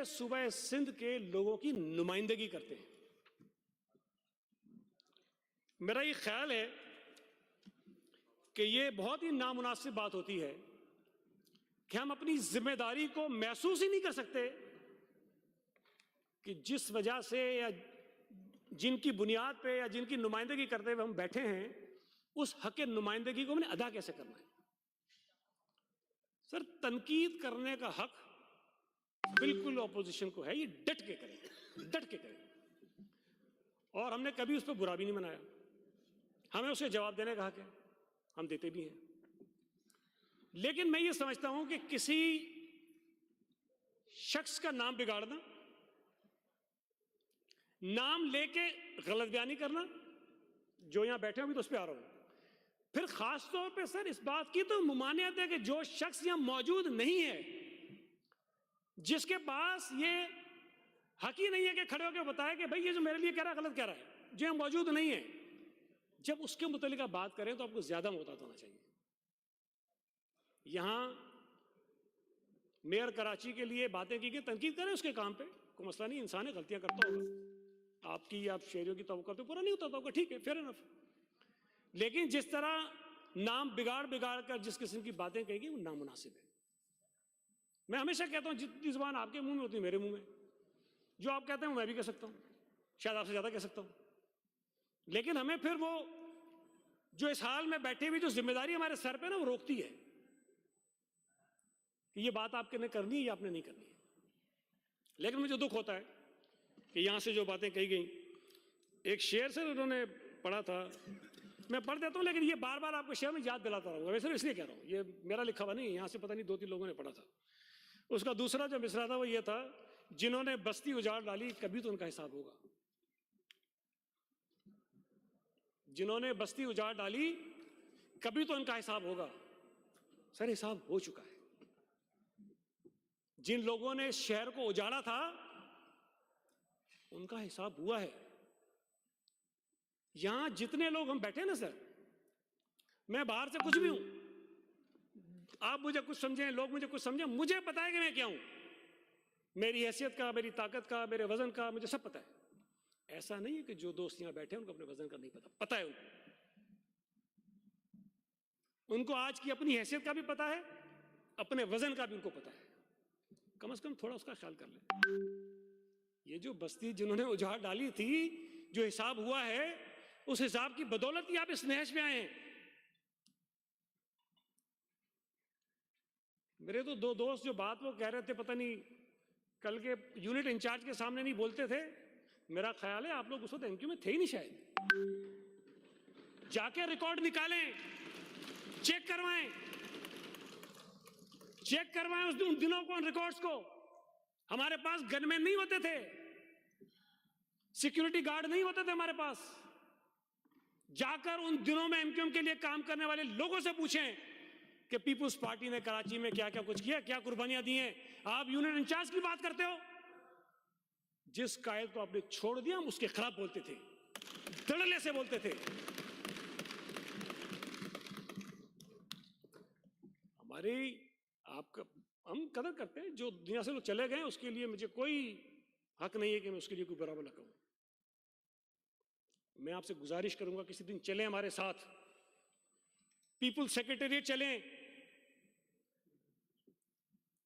सूबा सिंध के लोगों की नुमाइंदगी करते हैं। मेरा ये ख्याल है कि ये बहुत ही नामुनासिब बात होती है कि हम अपनी जिम्मेदारी को महसूस ही नहीं कर सकते कि जिस वजह से या जिनकी बुनियाद पे या जिनकी नुमाइंदगी करते हुए हम बैठे हैं, उस हक नुमाइंदगी को हमने अदा कैसे करना है। सर, तनकीद करने का हक बिल्कुल ऑपोजिशन को है, ये डट के करें, डट के करें। और हमने कभी उस पर बुरा भी नहीं मनाया, हमें उसे जवाब देने का हक है, हम देते भी हैं। लेकिन मैं ये समझता हूं कि किसी शख्स का नाम बिगाड़ना, नाम लेके गलत बयानी करना, जो यहां बैठे हो भी तो उस पर आ रहा हूं, फिर खास तौर पे सर इस बात की तो मुमानियत है कि जो शख्स यहां मौजूद नहीं है, जिसके पास ये हक ही नहीं है कि खड़े होकर बताए कि भाई ये जो मेरे लिए कह रहा है गलत कह रहा है, जो यहां मौजूद नहीं है, जब उसके मुतालिक आप बात करें तो आपको ज्यादा मोहतात होना चाहिए। यहां मेयर कराची के लिए बातें की गई, तनकीद करें उसके काम पे, कोई मसला नहीं, इंसान है, गलतियां करता होगा। आपकी आप शेरियों की तवक्को तो पूरा नहीं होता होगा, ठीक है, फेयर एनफ। लेकिन जिस तरह नाम बिगाड़ बिगाड़ कर जिस किस्म की बातें कहेगी वो नामुनासिब है। मैं हमेशा कहता हूं जितनी जुबान आपके मुंह में होती है मेरे मुंह में, जो आप कहते हैं मैं भी कह सकता हूं, शायद आपसे ज्यादा कह सकता हूं। लेकिन हमें फिर वो जो इस हाल में बैठे हुई जो जिम्मेदारी हमारे सर पे ना, वो रोकती है कि ये बात आपके ने करनी है या आपने नहीं करनी है। लेकिन मुझे दुख होता है कि यहां से जो बातें कही गई, एक शेर से उन्होंने पढ़ा था, मैं पढ़ देता हूं लेकिन ये बार बार आपको शेर में याद दिलाता रहूंगा, मैं सिर्फ इसलिए कह रहा हूं, ये मेरा लिखा हुआ नहीं, यहां से पता नहीं 2-3 लोगों ने पढ़ा था। उसका दूसरा जो मिसरा था वो ये था, जिन्होंने बस्ती उजाड़ डाली कभी तो उनका हिसाब होगा। जिन्होंने बस्ती उजाड़ डाली कभी तो उनका हिसाब होगा। सर, हिसाब हो चुका है। जिन लोगों ने शहर को उजाड़ा था उनका हिसाब हुआ है। यहां जितने लोग हम बैठे ना सर, मैं बाहर से कुछ भी हूं, आप मुझे कुछ समझें, लोग मुझे कुछ समझें, मुझे पता है कि मैं क्या हूं, मेरी हैसियत का, मेरी ताकत का, मेरे वजन का मुझे सब पता है। ऐसा नहीं है कि जो दोस्त यहां बैठे हैं उनको अपने वजन का नहीं पता, पता है उनको आज की अपनी हैसियत का भी पता है, अपने वजन का भी उनको पता है। कम से कम थोड़ा उसका ख्याल कर लें। ये जो बस्ती जिन्होंने उजाड़ डाली थी, जो हिसाब हुआ है, उस हिसाब की बदौलत ही आप इस नहज में आए हैं। मेरे तो 2 दोस्त जो बात वो कह रहे थे, पता नहीं कल के यूनिट इंचार्ज के सामने नहीं बोलते थे, मेरा ख्याल है आप लोग उस वक्त एमक्यू में थे ही नहीं, शायद जाके रिकॉर्ड निकालें, चेक करवाएं उन दिनों को, उन रिकॉर्ड्स को। हमारे पास गनमैन नहीं होते थे, सिक्योरिटी गार्ड नहीं होते थे हमारे पास। जाकर उन दिनों में एमक्यूएम के लिए काम करने वाले लोगों से पूछें कि पीपुल्स पार्टी ने कराची में क्या क्या कुछ किया, क्या कुर्बानियां दी हैं। आप यूनिट इंचार्ज की बात करते हो, जिस कायद को आपने छोड़ दिया हम उसके खिलाफ बोलते थे, धड़ल्ले से बोलते थे। हमारी आपका हम कदर करते हैं, जो दुनिया से लोग चले गए उसके लिए मुझे कोई हक नहीं है कि मैं उसके लिए कोई बुरा भला कहूं। मैं आपसे गुजारिश करूंगा किसी दिन चलें हमारे साथ, पीपुल्स सेक्रेटेरिएट चलें,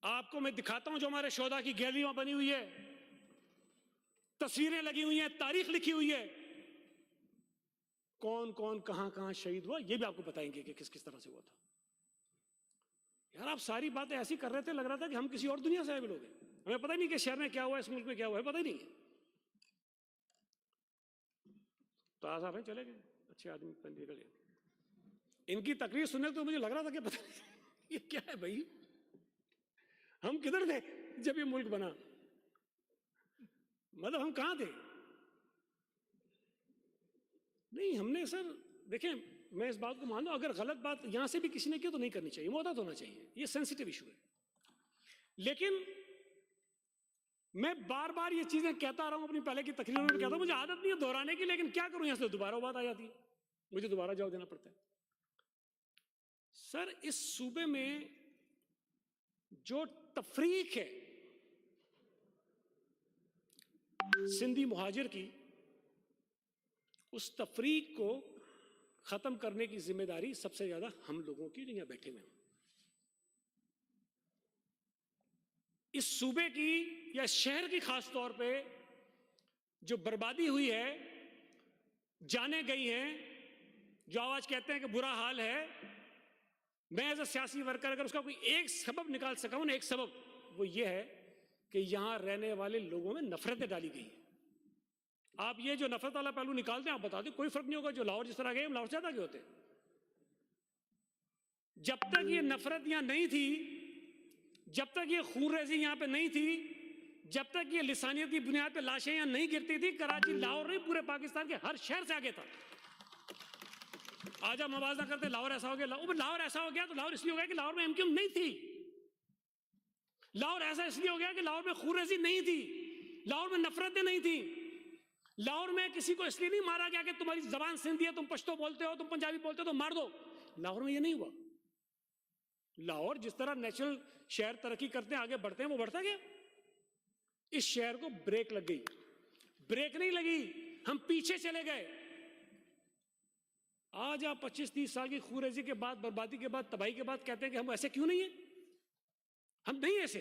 आपको मैं दिखाता हूं जो हमारे शोधा की गैलरी वहां बनी हुई है, तस्वीरें लगी हुई हैं, तारीख लिखी हुई है, कौन कौन कहां कहां शहीद हुआ, ये भी आपको बताएंगे कि किस किस तरह से हुआ था। यार, आप सारी बातें ऐसी कर रहे थे, लग रहा था कि हम किसी और दुनिया से आए लोग हैं, हमें पता ही नहीं कि शहर में क्या हुआ है, इस मुल्क में क्या हुआ है, पता ही नहीं है। तो आज आप चले गए, अच्छे आदमी निकल गए। इनकी तकरीर सुनने तो मुझे लग रहा था कि पता नहीं ये क्या है भाई, हम किधर थे जब ये मुल्क बना, मतलब हम कहां थे। नहीं, हमने सर देखें, मैं इस बात को मान लूं, अगर गलत बात यहां से भी किसी ने की तो नहीं करनी चाहिए, मोहतात होना चाहिए, ये सेंसिटिव इशू है। लेकिन मैं बार बार ये चीजें कहता रहा हूं, अपनी पहले की तकरीरों में कहता हूं, मुझे आदत नहीं है दोहराने की, लेकिन क्या करूं, यहां से दोबारा बात आ जाती है, मुझे दोबारा जवाब देना पड़ता है। सर, इस सूबे में जो तफरीक है, सिंधी मुहाजिर की उस तफरीक को खत्म करने की जिम्मेदारी सबसे ज्यादा हम लोगों की जो यहाँ बैठे हुए हैं। इस सूबे की या शहर की खास तौर पे जो बर्बादी हुई है, जाने गई हैं, जो आज कहते हैं कि बुरा हाल है, मैं एज अ सियासी वर्कर अगर उसका कोई एक सबब निकाल सका हूं ना, एक सबब वो ये है कि यहां रहने वाले लोगों में नफरतें डाली गई हैं। आप ये जो नफरत वाला पहलू निकालते हैं, आप बता दें, कोई फर्क नहीं होगा। जो लाहौर जिस तरह गए, हम लाहौर से ज्यादा के होते। जब तक ये नफरत यहां नहीं थी, जब तक ये खूनरेजी यहां पे नहीं थी, जब तक ये लिसानियत की बुनियाद पे लाशें यहां नहीं गिरती थी, कराची लाहौर नहीं पूरे पाकिस्तान के हर शहर से आगे था। आज हम आवाज ना करते लाहौर ऐसा हो गया, लाहौर ऐसा हो गया तो लाहौर इसलिए हो गया कि लाहौर में एमक्यूएम नहीं थी। लाहौर ऐसा इसलिए हो गया कि लाहौर में खूनरेजी नहीं थी, लाहौर में नफरतें नहीं थी, लाहौर में किसी को इसलिए नहीं मारा गया कि तुम्हारी जबान सिंधी है, तुम पश्तो बोलते हो, तुम पंजाबी बोलते हो तो मार दो। लाहौर में ये नहीं हुआ। लाहौर जिस तरह नेचुरल शहर तरक्की करते हैं, आगे बढ़ते हैं, वो बढ़ता गया। इस शहर को ब्रेक लग गई। ब्रेक नहीं लगी, हम पीछे चले गए। आज आप 25-30 साल की खूनरेजी के बाद, बर्बादी के बाद, तबाही के बाद कहते हैं कि हम ऐसे क्यों नहीं है। हम नहीं ऐसे।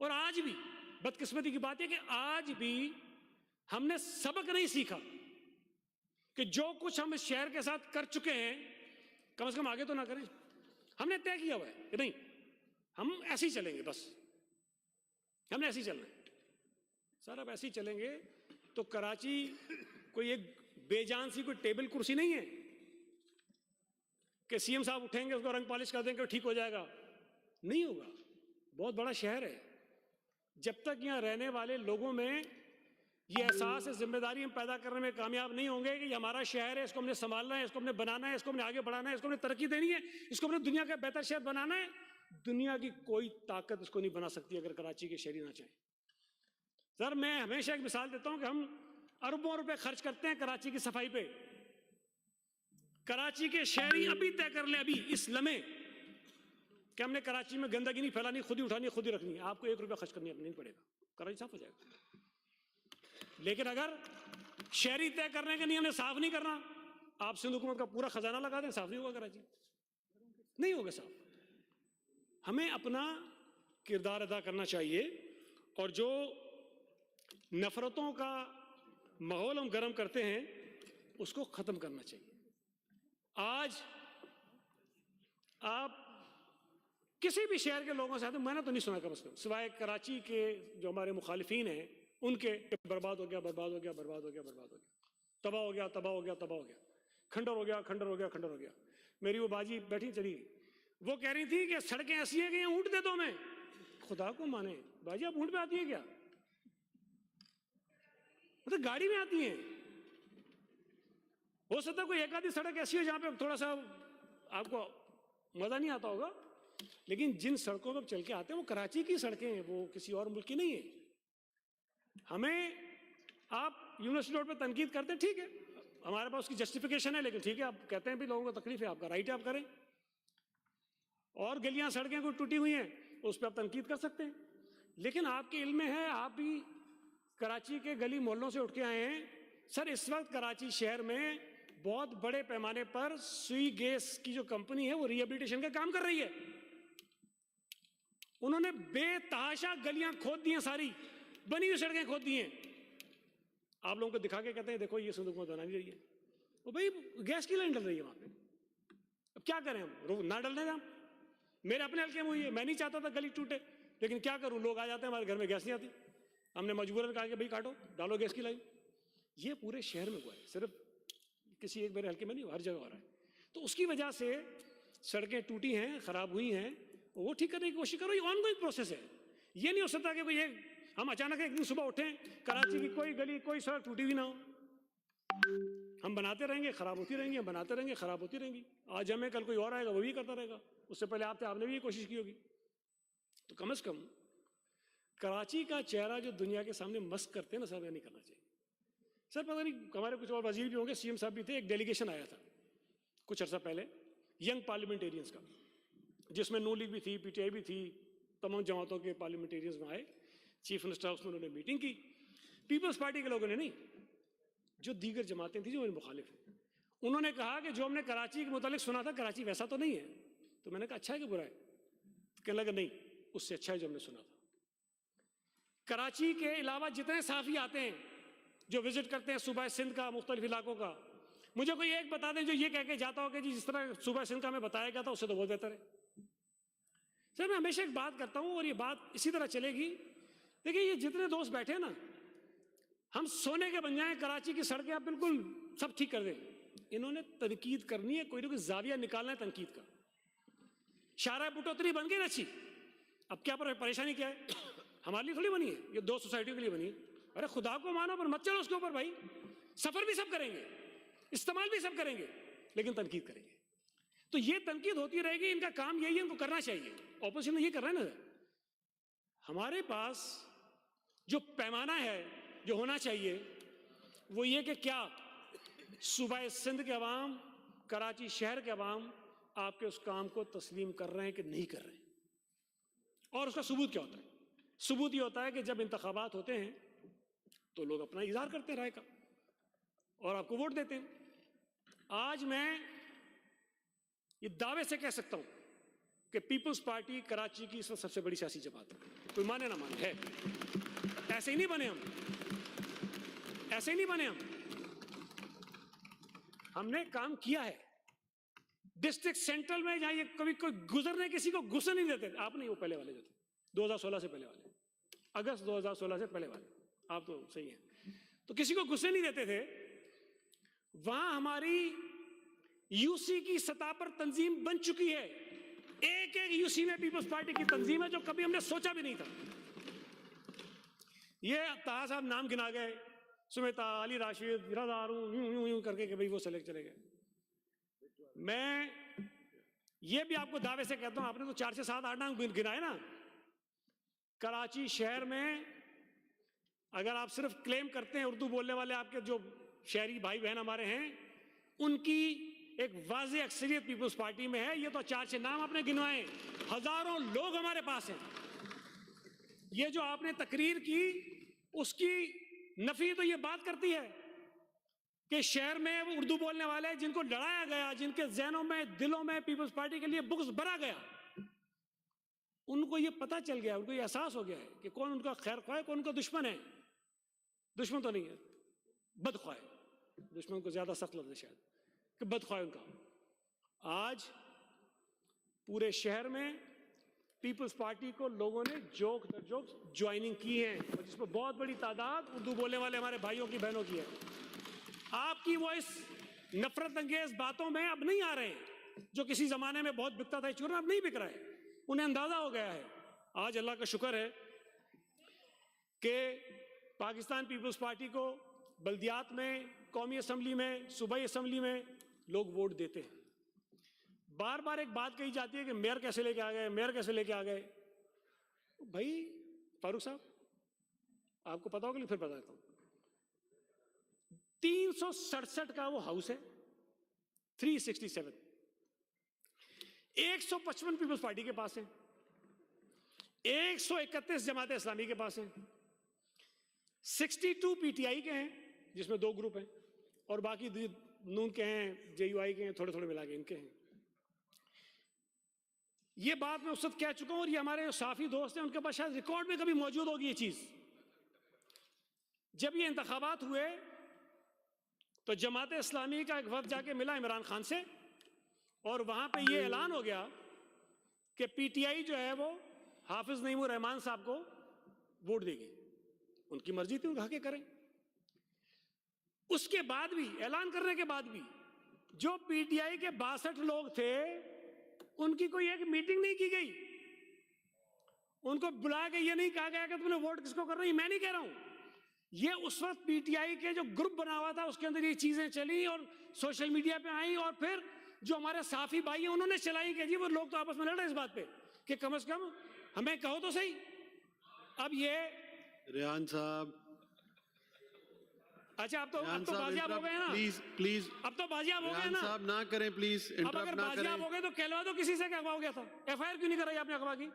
और आज भी बदकिस्मती की बात है कि आज भी हमने सबक नहीं सीखा कि जो कुछ हम इस शहर के साथ कर चुके हैं, कम से कम आगे तो ना करें। हमने तय किया हुआ है कि नहीं, हम ऐसे ही चलेंगे, बस हमने ऐसे ही चलना है। सर अब ऐसे ही चलेंगे तो कराची कोई एक बेजान सी कोई टेबल कुर्सी नहीं है कि सीएम साहब उठेंगे, उसको रंग पॉलिश कर देंगे, ठीक हो जाएगा। नहीं होगा। बहुत बड़ा शहर है। जब तक यहाँ रहने वाले लोगों में ये एहसास है, जिम्मेदारी हम पैदा करने में कामयाब नहीं होंगे कि ये हमारा शहर है, इसको हमने संभालना है, इसको हमने बनाना है, इसको हमने आगे बढ़ाना है, इसको हमने तरक्की देनी है, इसको हमने दुनिया का बेहतर शहर बनाना है। दुनिया की कोई ताकत इसको नहीं बना सकती अगर कराची के शहरी ना चाहें। सर मैं हमेशा एक मिसाल देता हूं कि हम अरबों रुपए खर्च करते हैं कराची की सफाई पे। कराची के शहरी अभी तय कर ले, अभी इस लम्हे, कि हमने कराची में गंदगी नहीं फैलानी, खुद ही उठानी, खुद ही रखनी है। आपको 1 रुपया खर्च करनी नहीं पड़ेगा, कराची साफ हो जाएगा। लेकिन अगर शहरी तय करने के नहीं, हमने साफ नहीं करना, आप सिंध हुकूमत का पूरा खजाना लगा दें, साफ नहीं होगा कराची, नहीं होगा साफ। हमें अपना किरदार अदा करना चाहिए और जो नफरतों का माहौल हम गर्म करते हैं उसको खत्म करना चाहिए। आज आप किसी भी शहर के लोगों से आते, मैंने तो नहीं सुना कम से कम, सिवाय कराची के जो हमारे मुखालिफिन हैं उनके, बर्बाद हो गया, बर्बाद हो गया, बर्बाद हो गया, बर्बाद हो गया, तबाह हो गया, तबाह हो गया, तबाह हो गया, खंडर हो गया, खंडर हो गया, खंडर हो गया। मेरी वो बाजी बैठी चली, वो कह रही थी कि सड़कें ऐसी हैं कि ऊंट दे दो मैं। खुदा को माने बाजी, आप ऊंट पे आती है क्या? मतलब गाड़ी में आती हैं। हो सकता है कोई एक आधी सड़क ऐसी हो जहां पे थोड़ा सा आपको मजा नहीं आता होगा, लेकिन जिन सड़कों पर चल के आते हैं वो कराची की सड़कें हैं, वो किसी और मुल्क की नहीं है। हमें आप यूनिवर्सिटी रोड पे तनकीद करते हैं, ठीक है, हमारे पास उसकी जस्टिफिकेशन है, लेकिन ठीक है, आप कहते हैं भी लोगों को तकलीफ है, आपका राइट है, आप करें। और गलियां सड़कें कोई टूटी हुई हैं उस पर आप तनकीद कर सकते हैं, लेकिन आपके इल्म में है, आप भी कराची के गली मोहल्लों से उठ के आए हैं। सर इस वक्त कराची शहर में बहुत बड़े पैमाने पर सुई गैस की जो कंपनी है वो रिहेबिलिटेशन का काम कर रही है। उन्होंने बेतहाशा गलियां खोद दी हैं, सारी बनी हुई सड़कें खोद दी हैं। आप लोगों को दिखा के कहते हैं देखो ये संदूक में बनानी रही है, वो भाई गैस की लाइन डल रही है वहां पे। अब क्या करें हम, ना डलने दें। मेरे अपने हल्के में हुई है, मैं नहीं चाहता था गली टूटे, लेकिन क्या करूं, लोग आ जाते हैं, हमारे घर में गैस नहीं आती, हमने मजबूरन कहा कि भाई काटो, डालो गैस की लाइन। ये पूरे शहर में हुआ है, सिर्फ किसी एक मेरे हल्के में नहीं, हर जगह हो रहा है। तो उसकी वजह से सड़कें टूटी हैं, खराब हुई हैं, वो ठीक करने की कोशिश करो। ये ऑनगोइंग प्रोसेस है। ये नहीं हो सकता कि कोई हम अचानक एक दिन सुबह उठें कराची की कोई गली कोई सड़क टूटी हुई ना हो। हम बनाते रहेंगे, खराब होती रहेंगी, हम बनाते रहेंगे, खराब होती रहेंगी। आज हमें, कल कोई और आएगा वो भी करता रहेगा, उससे पहले आपने भी ये कोशिश की होगी। तो कम से कम कराची का चेहरा जो दुनिया के सामने मस्क करते हैं ना सर, नहीं करना चाहिए। सर पता नहीं हमारे कुछ और वजीर भी होंगे, सीएम साहब भी थे, एक डेलीगेशन आया था कुछ अर्सा पहले यंग पार्लियामेंटेरियंस का, जिसमें नू लीग भी थी, पीटीआई भी थी, तमाम जमातों के पार्लियामेंटेरियंस में आए। चीफ मिनिस्टर हाउस में उन्होंने मीटिंग की। पीपल्स पार्टी के लोगों ने नहीं, जो दीगर जमातें थी जो मेरे मुखालिफ हैं, उन्होंने कहा कि जो हमने कराची के मुतालिक सुना था, कराची वैसा तो नहीं है। तो मैंने कहा अच्छा है कि बुरा है? तो कहने लगा नहीं, उससे अच्छा है जो हमने सुना था। कराची के अलावा जितने साफ़ी आते हैं जो विजिट करते हैं सूबा सिंध का, मुख्तलिफ इलाकों का, मुझे कोई एक बता दें जो ये कह के जाता हो कि जी जिस तरह सूबा सिंध का हमें बताया गया था उससे तो बहुत बेहतर है। सर मैं हमेशा एक बात करता हूँ और ये बात इसी तरह चलेगी। देखिए ये जितने दोस्त बैठे हैं ना, हम सोने के बन जाएं, कराची की सड़कें आप बिल्कुल सब ठीक कर दें, इन्होंने तनकीद करनी है, कोई ना कोई जाविया निकालना है तनकीद का। शारा बुटोतरी बन गई रची, अब क्या परेशानी क्या है? हमारे लिए थोड़ी बनी है, ये दो सोसाइटियों के लिए बनी है। अरे खुदा को मानो पर मत चलो उसके ऊपर भाई। सफर भी सब करेंगे, इस्तेमाल भी सब करेंगे, लेकिन तनकीद करेंगे। तो ये तनकीद होती रहेगी, इनका काम यही है, इनको करना चाहिए। ऑपोजिशन में ये कर रहे हैं ना। हमारे पास जो पैमाना है जो होना चाहिए वो ये कि क्या सूबा सिंध के अवाम, कराची शहर के अवाम आपके उस काम को तस्लीम कर रहे हैं कि नहीं कर रहे हैं। और उसका सबूत क्या होता है? सबूत ये होता है कि जब इंतखाबात होते हैं तो लोग अपना इजहार करते हैं राय का और आपको वोट देते हैं। आज मैं ये दावे से कह सकता हूं कि पीपल्स पार्टी कराची की इस वक्त सबसे बड़ी सियासी जमात है, कोई माने ना माने है। ऐसे ही नहीं बने हम, ऐसे ही नहीं बने हम। हमने काम किया है डिस्ट्रिक्ट सेंट्रल में, जहां ये कभी कोई गुजरने किसी को घुसने नहीं देते। आप नहीं, वो पहले वाले जो थे 2016 से पहले वाले, अगस्त 2016 से पहले वाले, आप तो सही हैं। तो किसी को घुसने नहीं देते थे। वहां हमारी यूसी की सतह पर तंजीम बन चुकी है। एक एक यूसी में पीपल्स पार्टी की तंजीम है, जो कभी हमने सोचा भी नहीं था। ये ताहा साहब नाम गिना गए, सुमेता, अली राशिद, बिरादार, यूं यूं करके कि भाई वो सेलेक्ट चले गए। मैं ये भी आपको दावे से कहता हूं, आपने तो 4 से 7 8 नाम गिनाए ना। कराची शहर में अगर आप सिर्फ क्लेम करते हैं उर्दू बोलने वाले आपके जो शहरी भाई बहन हमारे हैं, उनकी एक वाज़ेह अक्सरियत पीपल्स पार्टी में है। ये तो 4 से नाम आपने गिनवाए, हजारों लोग हमारे पास हैं। ये जो आपने तकरीर की उसकी नफी तो ये बात करती है कि शहर में वो उर्दू बोलने वाले जिनको लड़ाया गया, जिनके जहनों में, दिलों में पीपल्स पार्टी के लिए बुग़्ज़ भरा गया, उनको ये पता चल गया, उनको ये एहसास हो गया है कि कौन उनका खैर ख्वाह है, कौन उनका दुश्मन है। दुश्मन तो नहीं है, बदख्वाह है। दुश्मन को ज्यादा सख्त लफ्ज़ है शायद, कि बदख्वाह उनका। आज पूरे शहर में पीपल्स पार्टी को लोगों ने जोक दर जोक ज्वाइनिंग की है, और जिसमें बहुत बड़ी तादाद उर्दू बोलने वाले हमारे भाइयों की, बहनों की है। आपकी वो इस नफरत अंगेज बातों में अब नहीं आ रहे हैं, जो किसी जमाने में बहुत बिकता था चूरमा, अब नहीं बिक रहा है। उन्हें अंदाजा हो गया है। आज अल्लाह का शुक्र है कि पाकिस्तान पीपल्स पार्टी को बल्दियात में, कौमी असम्बली में, सूबाई असम्बली में लोग वोट देते हैं। बार बार एक बात कही जाती है कि मेयर कैसे लेके आ गए, मेयर कैसे लेके आ गए। भाई फारूक साहब, आपको पता होगा, फिर बताता हूं। 367 का वो हाउस है, 367, 155 पीपल्स पार्टी के पास है, 131 जमात इस्लामी के पास है, 62 पीटीआई के हैं जिसमें 2 ग्रुप हैं, और बाकी नून के हैं, जेयूआई के हैं, थोड़े थोड़े मिला के इनके हैं। ये बात मैं उस वक्त कह चुका हूं, और ये हमारे साफी दोस्त हैं, उनके पास शायद रिकॉर्ड में कभी मौजूद होगी ये चीज। जब ये इंतखाबात हुए तो जमात इस्लामी का एक वक्त जाके मिला इमरान खान से, और वहां पे ये ऐलान हो गया कि पीटीआई जो है वो हाफिज नईमुर रहमान साहब को वोट देगी। उनकी मर्जी थी, उनका हक करें। उसके बाद भी, ऐलान करने के बाद भी, जो पीटीआई के 62 लोग थे, उनकी कोई एक मीटिंग नहीं की गई। उनको बुला के ये नहीं कहा गया कि तुमने वोट किसको कर रही। मैं नहीं कह रहा हूं, ये उस वक्त पीटीआई के जो ग्रुप बना हुआ था उसके अंदर ये चीजें चली और सोशल मीडिया पे आई, और फिर जो हमारे साफी भाई हैं उन्होंने चलाई कि जी वो लोग तो आपस में लड़ रहे हैं इस बात पे कि कम से कम हमें कहो तो सही। अब ये रेहान साहब, अच्छा अब तो बाजियाब हो गए ना, प्लीज प्लीज, अब तो बाजियाब हो गए ना साहब ना करें प्लीज, अब अगर बाजियाब हो गए तो कहलवा दो किसी से, क्या अगवा हो गया था। एफआईआर क्यों नहीं कराई आपने अगवा की?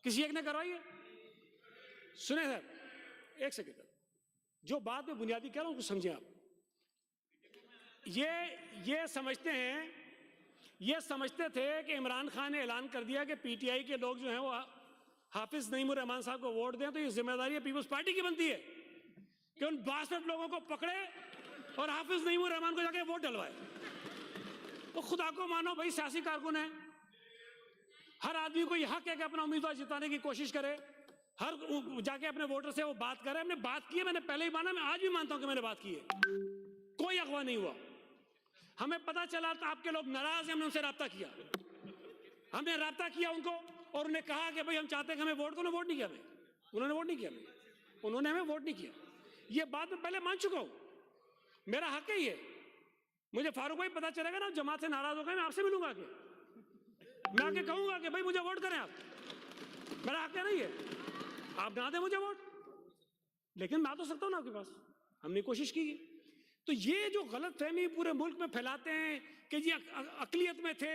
किसी एक ने करवाई है? सुने सर, एक सेकेंड, जो बात में बुनियादी कह रहा हूं कुछ समझे आप। ये समझते थे कि इमरान खान ने ऐलान कर दिया कि पीटीआई के लोग जो हैं वो हाफिज नईमुर रहमान साहब को वोट दें, तो ये जिम्मेदारी पीपल्स पार्टी की बनती है कि उन 62 लोगों को पकड़े और हाफिज नईमुर रहमान को जाके वोट डलवाए। तो खुदा को मानो भाई, सियासी कारकुन है, हर आदमी को यह हक है कि अपना उम्मीदवार जिताने की कोशिश करे, हर जाके अपने वोटर से वो बात करे। हमने बात की है, मैंने पहले ही माना, मैं आज भी मानता हूं कि मैंने बात की है, कोई अगवा नहीं हुआ। हमें पता चला तो आपके लोग नाराज हैं, हमने उनसे राब्ता किया, हमने राब्ता किया उनको और उन्हें कहा कि भाई हम चाहते हैं कि हमें वोट को। वोट नहीं किया हमें, उन्होंने वोट नहीं किया हमें, उन्होंने हमें वोट नहीं किया। ये बात मैं पहले मान चुका हूं, मेरा हक है ये। मुझे फारूक भाई पता चलेगा ना जमात से नाराज हो गए, मैं आपसे मिलूंगा आके, मैं आके कहूंगा कि भाई मुझे वोट करें आप, मेरा हक है नहीं है, आप ना दें मुझे वोट, लेकिन मैं आ तो सकता हूं ना आपके पास। हमने कोशिश की। तो ये जो गलत फहमी पूरे मुल्क में फैलाते हैं कि जी अकलियत में थे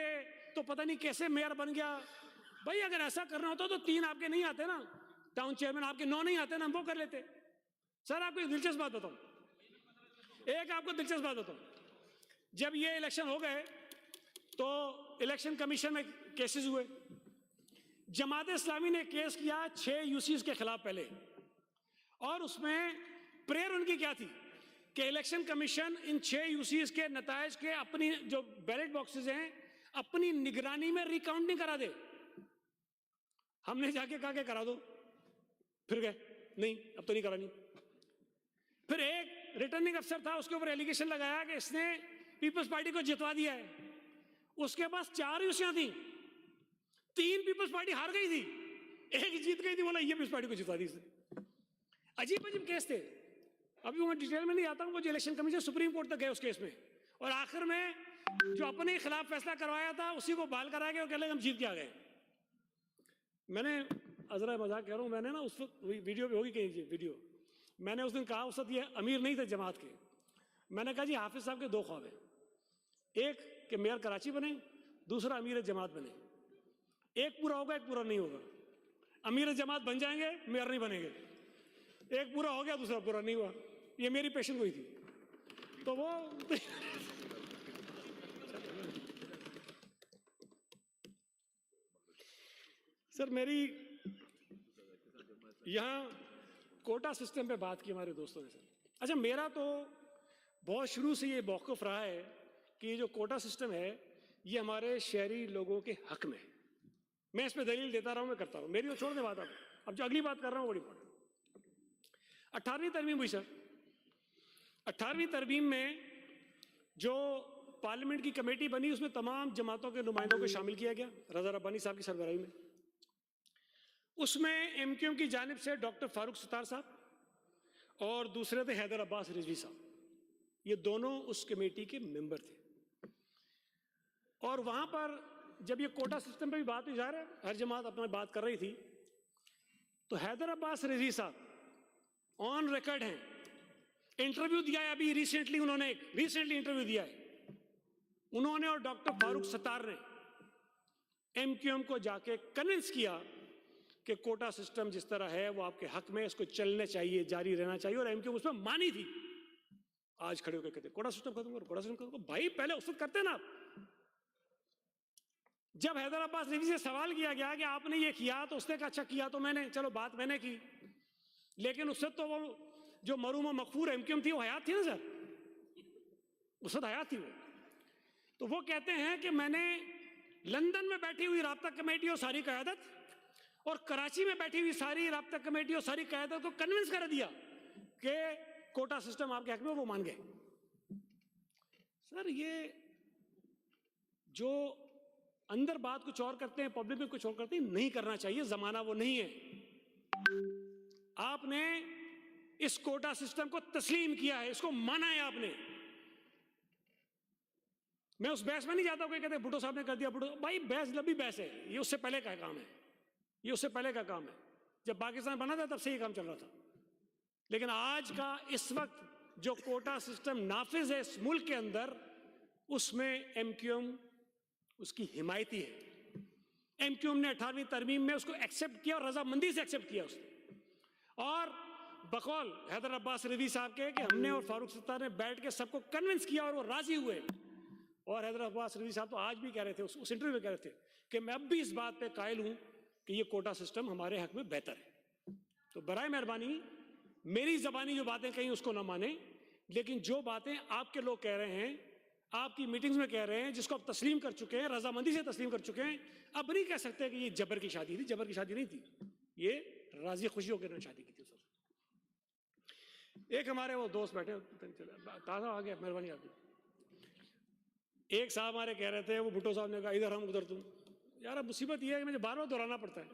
तो पता नहीं कैसे मेयर बन गया। भाई अगर ऐसा करना होता तो 3 आपके नहीं आते ना, टाउन चेयरमैन आपके 9 नहीं आते ना, हम वो कर लेते। सर आपको एक दिलचस्प बात बताऊं, जब ये इलेक्शन हो गए तो इलेक्शन कमीशन में केसेस हुए। जमात इस्लामी ने केस किया 6 यूसीज के खिलाफ पहले, और उसमें प्रेयर उनकी क्या थी कि इलेक्शन कमीशन इन 6 यूसीज के नतायज के अपनी जो बैलेट बॉक्सेस हैं अपनी निगरानी में रिकाउंटिंग करा दे। हमने जाके कहा कि करा दो, फिर गए नहीं अब तो नहीं करानी। फिर एक रिटर्निंग अफसर था, उसके ऊपर एलिगेशन लगाया कि इसने पीपल्स पार्टी को जितवा दिया है। उसके पास 4 यूसियां थी, 3 पीपल्स पार्टी हार गई थी, 1 जीत गई थी, बोला ये पीपल्स पार्टी को जितवा दी इसने। अजीब अजीब केस थे, अभी मैं डिटेल में नहीं आता हूं। वो जो इलेक्शन कमीशन सुप्रीम कोर्ट तक गए उस केस में, और आखिर में जो अपने खिलाफ फैसला करवाया था उसी को बहाल कराया गया और कह लगे हम जीत के आ गए। मैंने अजरा मजाक कह रहा हूं, मैंने ना उस वक्त वीडियो पे होगी कहीं वीडियो, मैंने उस दिन कहा, उस वक्त ये अमीर नहीं थे जमात के, मैंने कहा जी हाफिज साहब के 2 ख्वाब हैं, एक कि मेयर कराची बने, दूसरा अमीर जमात बने। एक पूरा होगा, एक पूरा नहीं होगा। अमीर जमात बन जाएंगे, मेयर नहीं बनेंगे। एक पूरा हो गया, दूसरा पूरा नहीं हुआ। ये मेरी पेशेंट हुई थी, तो वो सर मेरी यहां कोटा सिस्टम पे बात की हमारे दोस्तों ने सर। अच्छा, मेरा तो बहुत शुरू से ये मौक़िफ़ रहा है कि ये जो कोटा सिस्टम है ये हमारे शहरी लोगों के हक में है। मैं इस पे दलील देता रहा हूं, मैं करता रहा हूं, मेरी तो छोड़ दे बात। अब जो अगली बात कर रहा हूं बड़ी इंपॉर्टेंट, 18वीं तरमीम हुई सर। 18वीं तरमीम में जो पार्लियामेंट की कमेटी बनी उसमें तमाम जमातों के नुमाइंदों को शामिल किया गया, रजा रब्बानी साहब की सरबराही में। उसमें एमक्यूएम की जानिब से डॉक्टर फारूक सत्तार साहब और दूसरे थे हैदर अब्बास रिजवी साहब। ये दोनों उस कमेटी के मेंबर थे। और वहां पर जब ये कोटा सिस्टम पे भी बात हुई, जा रहा है हर जमात अपना बात कर रही थी, तो हैदर अब्बास रिजवी साहब ऑन रिकॉर्ड हैं, इंटरव्यू दिया है अभी रिसेंटली, उन्होंने एक रिसेंटली इंटरव्यू दिया है। उन्होंने और डॉक्टर फारूक सत्तार ने एमक्यूएम को जाके कन्विंस किया कि कोटा सिस्टम जिस तरह है वो आपके हक में, इसको चलने चाहिए, जारी रहना चाहिए, और एमक्यूएम उसमें मानी थी। आज खड़े होकर कहते कोटा सिस्टम खत्म करो, कोटा सिस्टम खत्म करो। भाई पहले उस वक्त करते ना आप। जब हैदर अब्बास रिजवी से सवाल किया गया कि आपने ये किया, तो उसने कहा अच्छा किया तो मैंने, चलो बात मैंने की, लेकिन उससे तो वो जो मरूम मकफूर एमक्यूएम थी वो हयात थी ना सर, उस वक्त हयात थी वो। तो वो कहते हैं कि मैंने लंदन में बैठी हुई राब्ता कमेटी और सारी क़यादत और कराची में बैठी हुई सारी राब्ता कमेटी और सारी क़यादत को कन्विंस कर दिया कि कोटा सिस्टम आपके हक में, वो मान गए। सर ये जो अंदर बात कुछ और करते हैं, पब्लिक में कुछ और करते हैं, नहीं करना चाहिए, जमाना वो नहीं है। आपने इस कोटा सिस्टम को तस्लीम किया है, इसको माना है आपने। मैं उस बहस में नहीं जाता हूं कि कहते भुट्टो साहब ने कर दिया, भुट्टो भाई बहस लंबी बहस है, ये उससे पहले का काम है, ये उससे पहले का काम है। जब पाकिस्तान बना था तब से ये काम चल रहा था। लेकिन आज का इस वक्त जो कोटा सिस्टम नाफिज है इस मुल्क के अंदर, उसमें एमक्यूएम उसकी हिमायती है। एमक्यूएम ने 18वीं तरमीम में उसको एक्सेप्ट किया और रजामंदी से एक्सेप्ट किया उसने, और बकौल हैदर अब्बास रिजवी साहब के कि हमने और फारूक सत्तार ने बैठ के सबको कन्विंस किया और वो राजी हुए। और हैदर अब्बास रिजवी साहब तो आज भी कह रहे थे, उस इंटरव्यू में कह रहे थे कि मैं अब भी इस बात पे कायल हूं कि ये कोटा सिस्टम हमारे हक में बेहतर है। तो बराए मेहरबानी मेरी जबानी जो बातें कहीं उसको ना माने, लेकिन जो बातें आपके लोग कह रहे हैं, आपकी मीटिंग्स में कह रहे हैं, जिसको आप तस्लीम कर चुके हैं, रजामंदी से तस्लीम कर चुके हैं, अब नहीं कह सकते कि ये जबर की शादी थी। जबर की शादी नहीं थी, ये राजी खुशी होकर शादी की थी। एक हमारे वो दोस्त बैठे, ताज़ा आ गया, मेहरबानी आपकी। एक साहब हमारे कह रहे थे, वो भुट्टो साहब ने कहा इधर हम उधर तुम। यार अब मुसीबत ये है कि मुझे बार बार दोहराना पड़ता है।